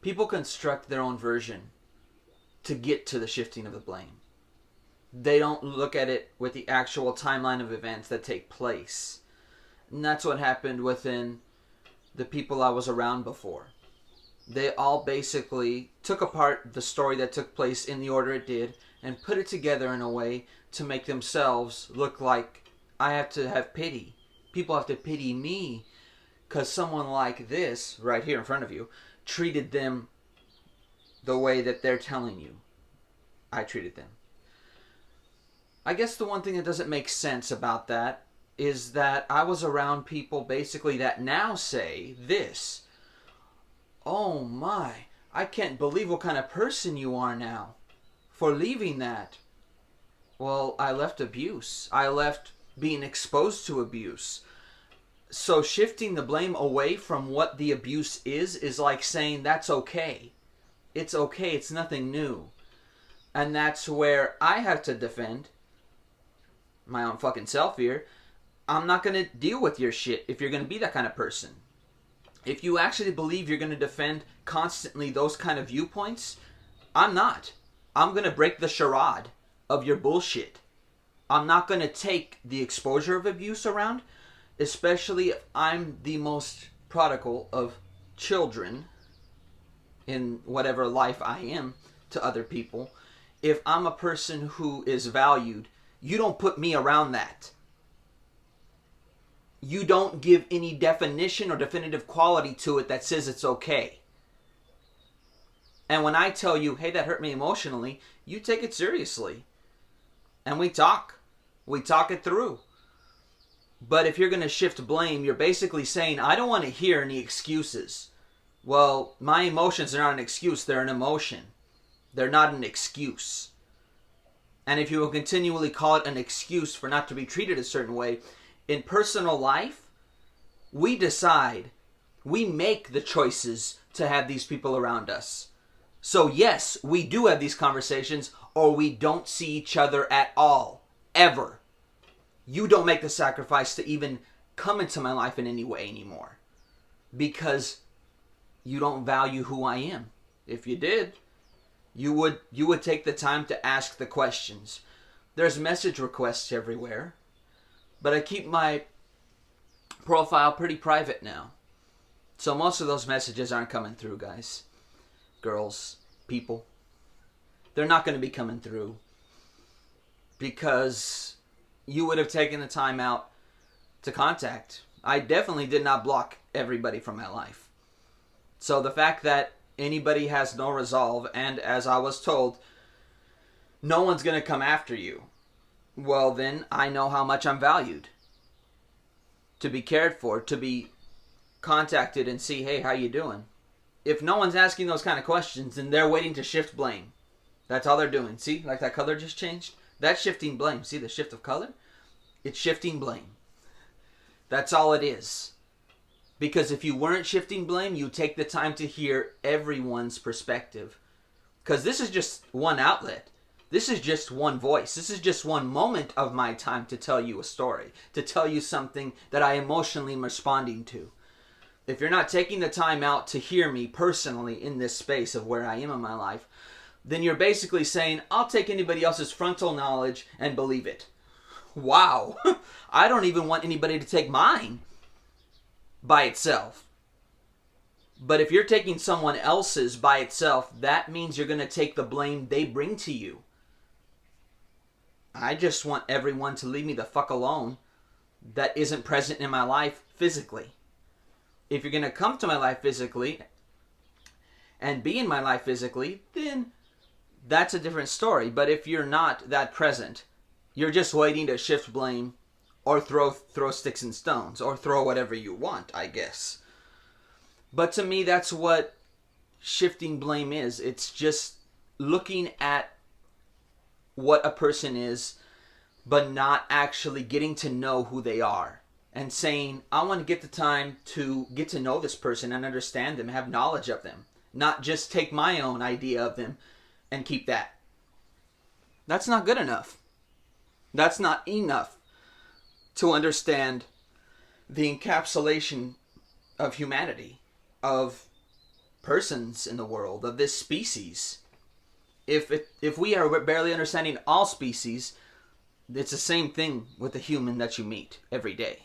People construct their own version to get to the shifting of the blame. They don't look at it with the actual timeline of events that take place. And that's what happened within the people I was around before. They all basically took apart the story that took place in the order it did and put it together in a way to make themselves look like I have to have pity. People have to pity me because someone like this, right here in front of you, treated them the way that they're telling you I treated them. I guess the one thing that doesn't make sense about that is that I was around people basically that now say this. Oh my, I can't believe what kind of person you are now for leaving that. Well, I left abuse. I left being exposed to abuse. So shifting the blame away from what the abuse is like saying that's okay. It's okay, it's nothing new. And that's where I have to defend my own fucking self here. I'm not going to deal with your shit if you're going to be that kind of person. If you actually believe you're going to defend constantly those kind of viewpoints, I'm not. I'm going to break the charade of your bullshit. I'm not going to take the exposure of abuse around, especially if I'm the most prodigal of children in whatever life I am to other people. If I'm a person who is valued, you don't put me around that. You don't give any definition or definitive quality to it that says it's okay. And when I tell you, hey, that hurt me emotionally, you take it seriously. And we talk. We talk it through. But if you're going to shift blame, you're basically saying, I don't want to hear any excuses. Well, my emotions are not an excuse, they're an emotion. They're not an excuse. And if you will continually call it an excuse for not to be treated a certain way, in personal life, we decide, we make the choices to have these people around us. So yes, we do have these conversations, or we don't see each other at all, ever. You don't make the sacrifice to even come into my life in any way anymore, because you don't value who I am. If you did, you would take the time to ask the questions. There's message requests everywhere, but I keep my profile pretty private now. So most of those messages aren't coming through, guys. Girls, people. They're not going to be coming through because you would have taken the time out to contact. I definitely did not block everybody from my life. So the fact that anybody has no resolve, and as I was told, no one's going to come after you, well then I know how much I'm valued. To be cared for, to be contacted and see, hey, how you doing? If no one's asking those kind of questions, then they're waiting to shift blame. That's all they're doing. See, like that color just changed? That's shifting blame. See the shift of color? It's shifting blame. That's all it is. Because if you weren't shifting blame, you take the time to hear everyone's perspective. Because this is just one outlet. This is just one voice. This is just one moment of my time to tell you a story. To tell you something that I emotionally am responding to. If you're not taking the time out to hear me personally in this space of where I am in my life, then you're basically saying, I'll take anybody else's frontal knowledge and believe it. Wow. I don't even want anybody to take mine by itself. But if you're taking someone else's by itself, that means you're going to take the blame they bring to you. I just want everyone to leave me the fuck alone that isn't present in my life physically. If you're going to come to my life physically and be in my life physically, then that's a different story. But if you're not that present, you're just waiting to shift blame or throw sticks and stones or throw whatever you want, I guess. But to me, that's what shifting blame is. It's just looking at what a person is, but not actually getting to know who they are. And saying, I want to get the time to get to know this person and understand them, have knowledge of them. Not just take my own idea of them and keep that. That's not good enough. That's not enough to understand the encapsulation of humanity, of persons in the world, of this species. If we are barely understanding all species, it's the same thing with the human that you meet every day.